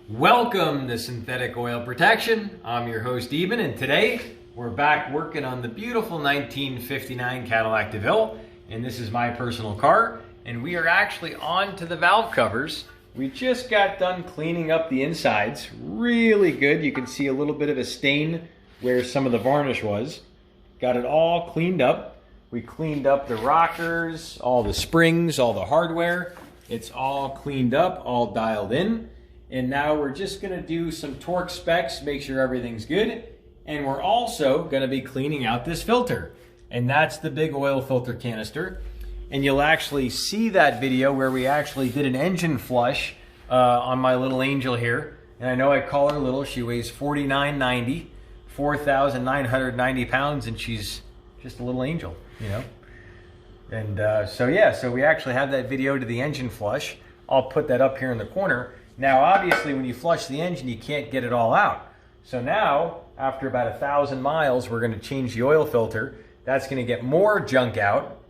Welcome to Synthetic Oil Protection. I'm your host Eben, and today we're back working on the beautiful 1959 Cadillac Deville, and this is my personal car, and we are actually on to the valve covers. We just got done cleaning up the insides, really good. You can see a little bit of a stain where some of the varnish was. Got it all cleaned up. We cleaned up the rockers, all the springs, all the hardware. It's all cleaned up, all dialed in. And now we're just gonna do some torque specs, make sure everything's good. And we're also gonna be cleaning out this filter. And that's the big oil filter canister. And you'll actually see that video where we actually did an engine flush on my little angel here. And I know I call her little, she weighs 49.90, 4,990 pounds, and she's just a little angel, you know? And so we actually have that video to the engine flush. I'll put that up here in the corner. Now, obviously, when you flush the engine, you can't get it all out. So now, after about 1,000 miles, we're gonna change the oil filter. That's gonna get more junk out.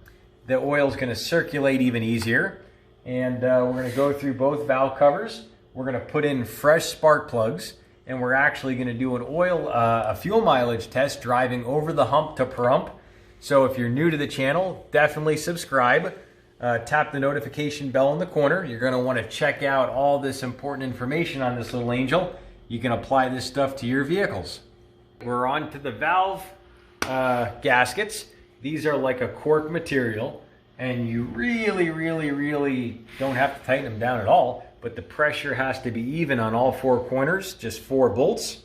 The oil's gonna circulate even easier. And we're gonna go through both valve covers. We're gonna put in fresh spark plugs. And we're actually gonna do a fuel mileage test driving over the hump to per hump. So if you're new to the channel, definitely subscribe. Tap the notification bell in the corner. You're gonna wanna check out all this important information on this little angel. You can apply this stuff to your vehicles. We're on to the valve gaskets. These are like a cork material, and you really don't have to tighten them down at all, but the pressure has to be even on all four corners, just 4 bolts.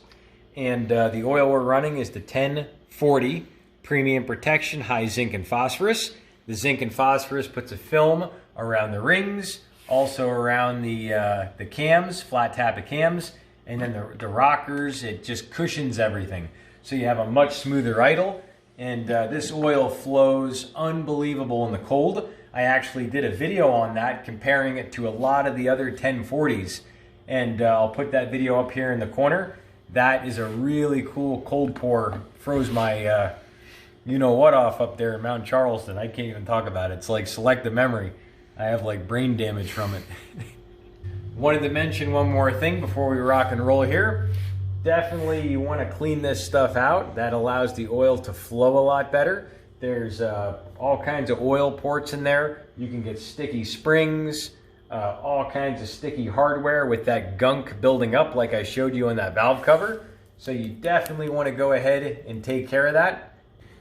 And the oil we're running is the 1040 Premium Protection High Zinc and Phosphorus. The zinc and phosphorus puts a film around the rings, also around the cams, flat tappet cams, and then the rockers. It just cushions everything. So you have a much smoother idle, and this oil flows unbelievable in the cold. I actually did a video on that, comparing it to a lot of the other 1040s, and I'll put that video up here in the corner. That is a really cool cold pour. Froze my you know what off up there in Mount Charleston. I can't even talk about it. It's like selective memory. I have like brain damage from it. Wanted to mention one more thing before we rock and roll here. Definitely you want to clean this stuff out. That allows the oil to flow a lot better. There's all kinds of oil ports in there. You can get sticky springs, all kinds of sticky hardware with that gunk building up like I showed you on that valve cover. So you definitely want to go ahead and take care of that.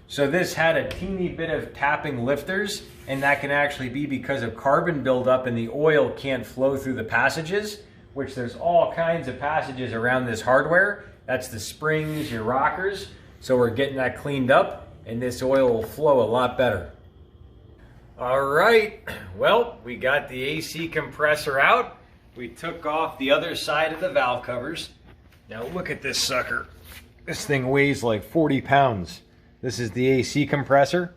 So this had a teeny bit of tapping lifters, and that can actually be because of carbon buildup and the oil can't flow through the passages, which there's all kinds of passages around this hardware. That's the springs, your rockers. So we're getting that cleaned up, and this oil will flow a lot better. All right, well, we got the AC compressor out. We took off the other side of the valve covers. Now look at this sucker. This thing weighs like 40 pounds. This is the AC compressor,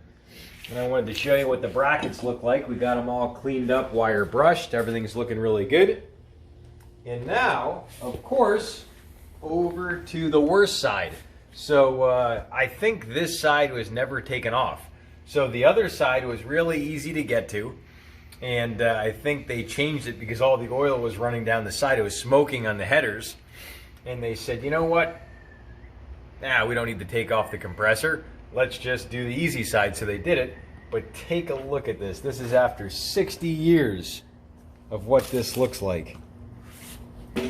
and I wanted to show you what the brackets look like. We got them all cleaned up, wire brushed. Everything's looking really good. And now, of course, over to the worst side. So I think this side was never taken off. So the other side was really easy to get to, and I think they changed it because all the oil was running down the side. It was smoking on the headers, and they said, you know what? Nah, we don't need to take off the compressor. Let's just do the easy side. So they did it. But take a look at this. This is after 60 years of what this looks like.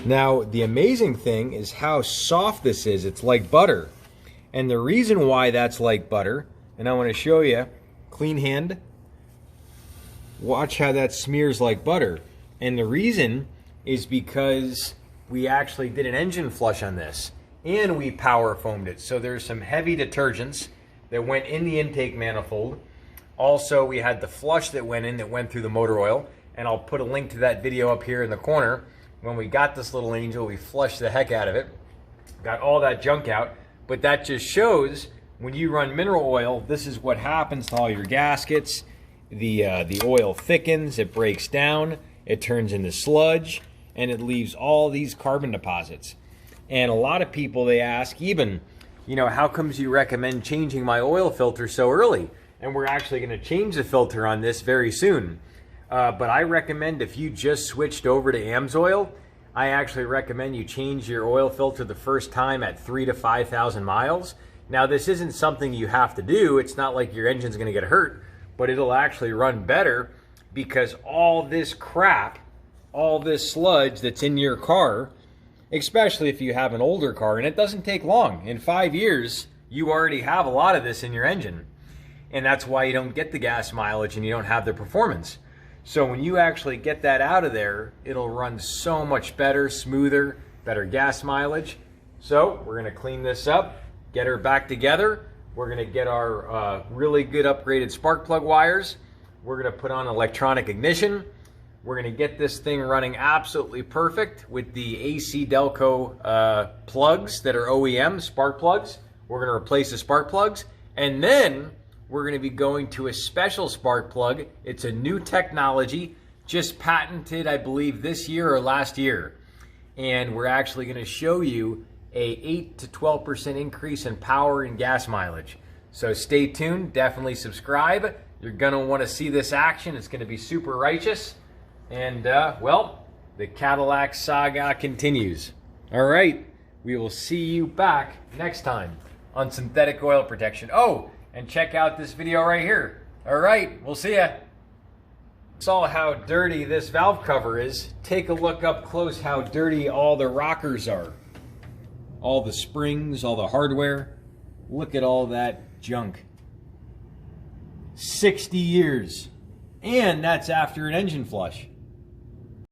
Now, the amazing thing is how soft this is. It's like butter. And the reason why that's like butter, and I want to show you, clean hand. Watch how that smears like butter. And the reason is because we actually did an engine flush on this. And we power foamed it. So there's some heavy detergents that went in the intake manifold. Also, we had the flush that went in that went through the motor oil. And I'll put a link to that video up here in the corner. When we got this little angel, we flushed the heck out of it. Got all that junk out. But that just shows when you run mineral oil, this is what happens to all your gaskets. The oil thickens, it breaks down, it turns into sludge, and it leaves all these carbon deposits. And a lot of people, they ask, Eben, you know, how comes you recommend changing my oil filter so early? And we're actually going to change the filter on this very soon. But I recommend if you just switched over to AMSOIL, I actually recommend you change your oil filter the first time at 3,000 to 5,000 miles. Now, this isn't something you have to do. It's not like your engine's going to get hurt, but it'll actually run better because all this crap, all this sludge that's in your car, especially if you have an older car, and it doesn't take long. In 5 years, you already have a lot of this in your engine. And that's why you don't get the gas mileage and you don't have the performance. So when you actually get that out of there, it'll run so much better, smoother, better gas mileage. So we're gonna clean this up, get her back together. We're gonna get our really good upgraded spark plug wires. We're gonna put on electronic ignition. We're gonna get this thing running absolutely perfect with the AC Delco plugs that are OEM spark plugs. We're gonna replace the spark plugs, and then we're going to be going to a special spark plug. It's a new technology, just patented, I believe, this year or last year. And we're actually going to show you a 8 to 12% increase in power and gas mileage. So stay tuned, definitely subscribe. You're going to want to see this action. It's going to be super righteous. And, well, the Cadillac saga continues. All right, we will see you back next time on synthetic oil protection. Oh, and check out this video right here. All right, we'll see ya. Saw how dirty this valve cover is. Take a look up close how dirty all the rockers are. All the springs, all the hardware. Look at all that junk. 60 years. And that's after an engine flush.